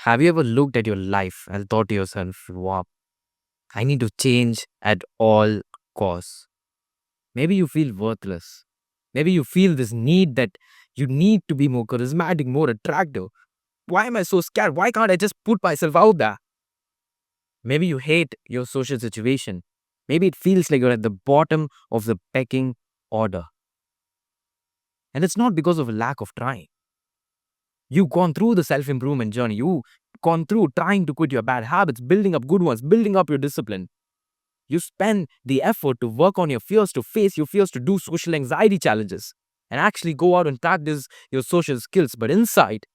Have you ever looked at your life and thought to yourself, wow, I need to change at all costs? Maybe you feel worthless. Maybe you feel this need that you need to be more charismatic, more attractive. Why am I so scared? Why can't I just put myself out there? Maybe you hate your social situation. Maybe it feels like you're at the bottom of the pecking order. And it's not because of a lack of trying. You've gone through the self improvement journey. You've gone through trying to quit your bad habits, building up good ones, building up your discipline. You spend the effort to work on your fears, to face your fears, to do social anxiety challenges, and actually go out and practice your social skills. But inside,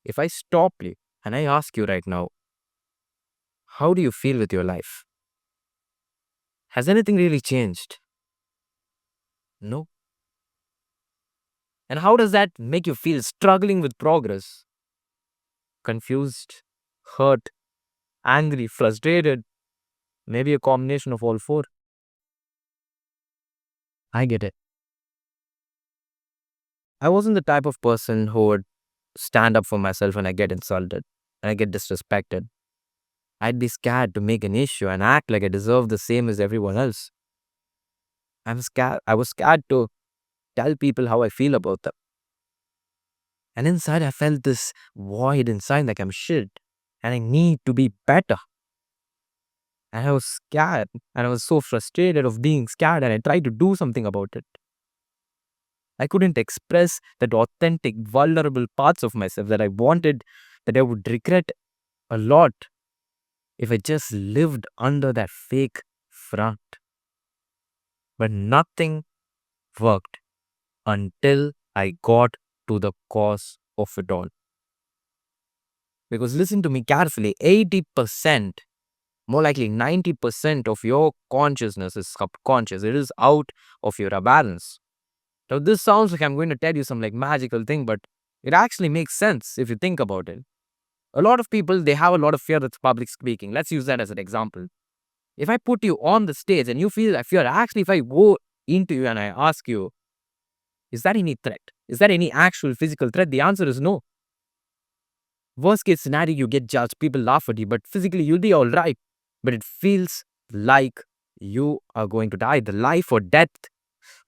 if I stop you and I ask you right now, how do you feel with your life? Has anything really changed? No. And how does that make you feel struggling with progress? Confused, hurt, angry, frustrated, maybe a combination of all four. I get it. I wasn't the type of person who would stand up for myself when I get insulted and I get disrespected. I'd be scared to make an issue and act like I deserve the same as everyone else. I'm scared. I was scared to tell people how I feel about them. And inside, I felt this void inside, like I'm shit and I need to be better. And I was scared and I was so frustrated of being scared and I tried to do something about it. I couldn't express that authentic, vulnerable parts of myself that I wanted, that I would regret a lot if I just lived under that fake front. But nothing worked until I got to the cause of it all. Because listen to me carefully, 80%, more likely 90% of your consciousness is subconscious. It is out of your awareness. Now, this sounds like I'm going to tell you some like magical thing, but it actually makes sense if you think about it. A lot of people, they have a lot of fear with public speaking. Let's use that as an example. If I put you on the stage and you feel that fear, actually, if I go into you and I ask you, is that any threat? Is that any actual physical threat? The answer is no. Worst case scenario, you get judged, people laugh at you, but physically you'll be all right. But it feels like you are going to die. The life or death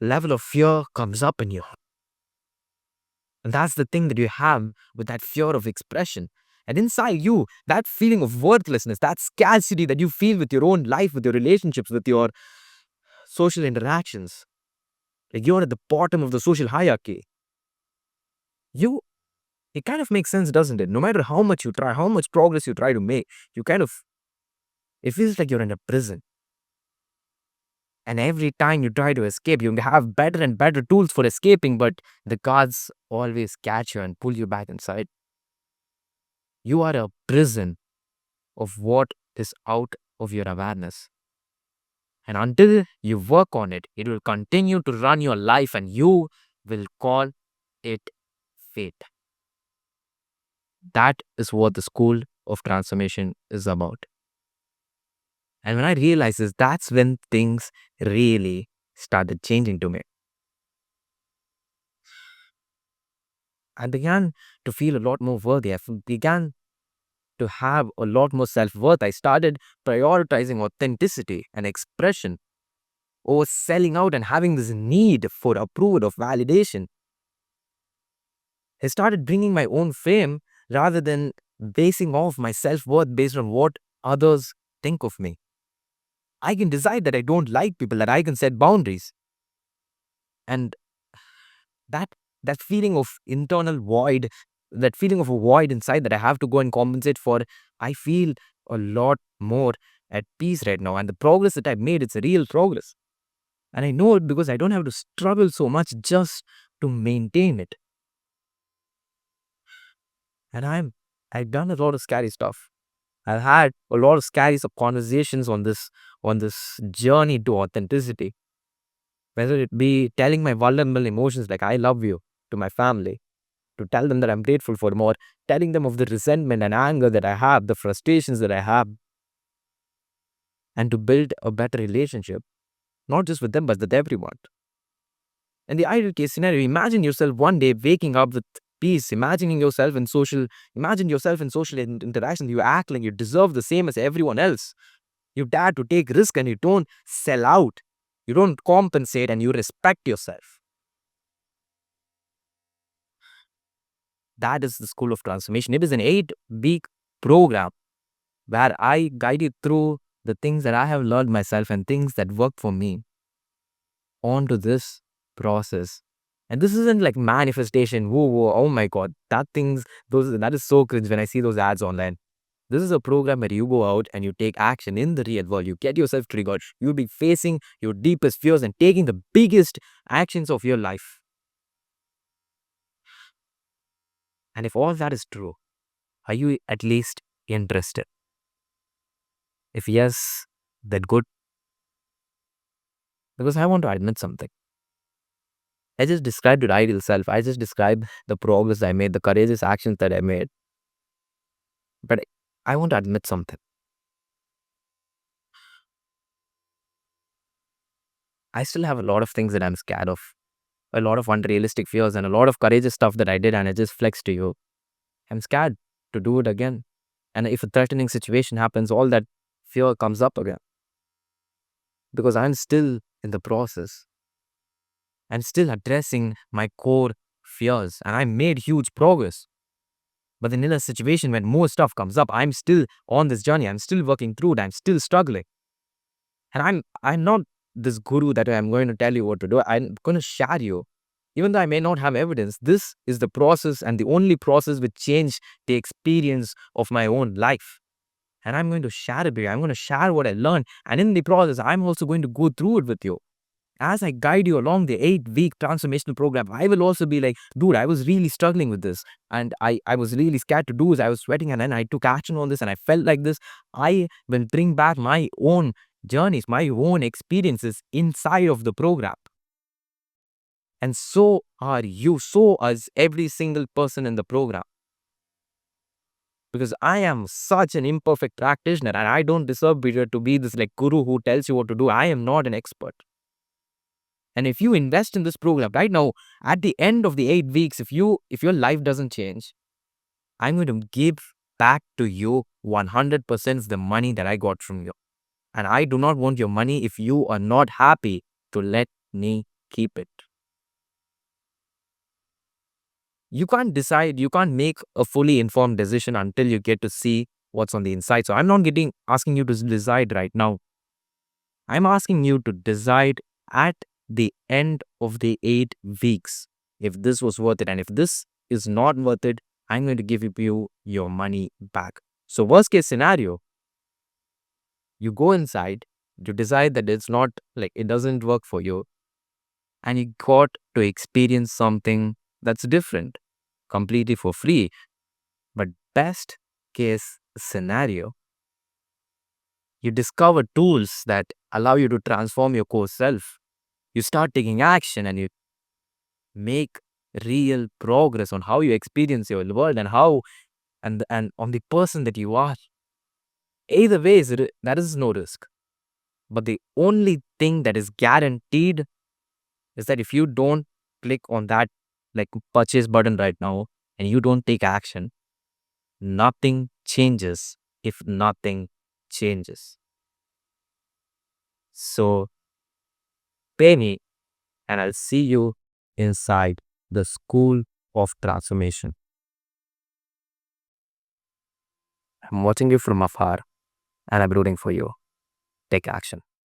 level of fear comes up in you. And that's the thing that you have with that fear of expression. And inside you, that feeling of worthlessness, that scarcity that you feel with your own life, with your relationships, with your social interactions. Like you're at the bottom of the social hierarchy. It kind of makes sense, doesn't it? No matter how much you try, how much progress you try to make, it feels like you're in a prison. And every time you try to escape, you have better and better tools for escaping, but the guards always catch you and pull you back inside. You are a prison of what is out of your awareness. And until you work on it, it will continue to run your life and you will call it fate. That is what the school of transformation is about. And when I realized this, that's when things really started changing to me. I began to feel a lot more worthy. Began to have a lot more self worth. I started prioritizing authenticity and expression over selling out and having this need for approval of validation. I started bringing my own fame rather than basing off my self worth based on what others think of me. I can decide that I don't like people, that I can set boundaries. And that that feeling of internal void, that feeling of a void inside that I have to go and compensate for, I feel a lot more at peace right now. And the progress that I've made, it's a real progress. And I know it because I don't have to struggle so much just to maintain it. And I've done a lot of scary stuff. I've had a lot of scary conversations on this journey to authenticity. Whether it be telling my vulnerable emotions like I love you to my family, to tell them that I'm grateful for more, telling them of the resentment and anger that I have, the frustrations that I have, and to build a better relationship, not just with them, but with everyone. In the ideal case scenario, imagine yourself one day waking up with peace, imagine yourself in social interactions. You act like you deserve the same as everyone else. You dare to take risk and you don't sell out. You don't compensate and you respect yourself. That is the School of Transformation. It is an 8-week program where I guide you through the things that I have learned myself and things that work for me onto this process. And this isn't like manifestation. Whoa, whoa, oh my God. That is so cringe when I see those ads online. This is a program where you go out and you take action in the real world. You get yourself triggered. You'll be facing your deepest fears and taking the biggest actions of your life. And if all that is true, are you at least interested? If yes, then good. Because I want to admit something. I just described your ideal self. I just described the progress I made, the courageous actions that I made. But I want to admit something. I still have a lot of things that I'm scared of, a lot of unrealistic fears, and a lot of courageous stuff that I did, and I just flexed to you. I'm scared to do it again. And if a threatening situation happens, all that fear comes up again. Because I'm still in the process. I'm still addressing my core fears, and I made huge progress. But then in a situation when more stuff comes up, I'm still on this journey. I'm still working through it. I'm still struggling. And I'm not this guru that I'm going to tell you what to do. I'm going to share you. Even though I may not have evidence, this is the process and the only process which changed the experience of my own life. And I'm going to share it with you. I'm going to share what I learned. And in the process, I'm also going to go through it with you. As I guide you along the 8-week transformational program, I will also be like, dude, I was really struggling with this. And I was really scared to do this. I was sweating and then I took action on this and I felt like this. I will bring back my own journeys, my own experiences inside of the program. And so are you. So is every single person in the program. Because I am such an imperfect practitioner and I don't deserve to be this like guru who tells you what to do. I am not an expert. And if you invest in this program right now, at the end of the 8 weeks, if your life doesn't change, I'm going to give back to you 100% the money that I got from you. And I do not want your money if you are not happy to let me keep it. You can't decide, you can't make a fully informed decision until you get to see what's on the inside. So I'm not asking you to decide right now. I'm asking you to decide at the end of the 8 weeks if this was worth it. And if this is not worth it, I'm going to give you your money back. So worst case scenario, you go inside, you decide that it's not like it doesn't work for you, and you got to experience something that's different, completely for free. But best case scenario, you discover tools that allow you to transform your core self. You start taking action and you make real progress on how you experience your world and how and on the person that you are. Either way, that is no risk. But the only thing that is guaranteed is that if you don't click on that like purchase button right now and you don't take action, nothing changes if nothing changes. So pay me and I'll see you inside the School of Transformation. I'm watching you from afar and I'm rooting for you. Take action.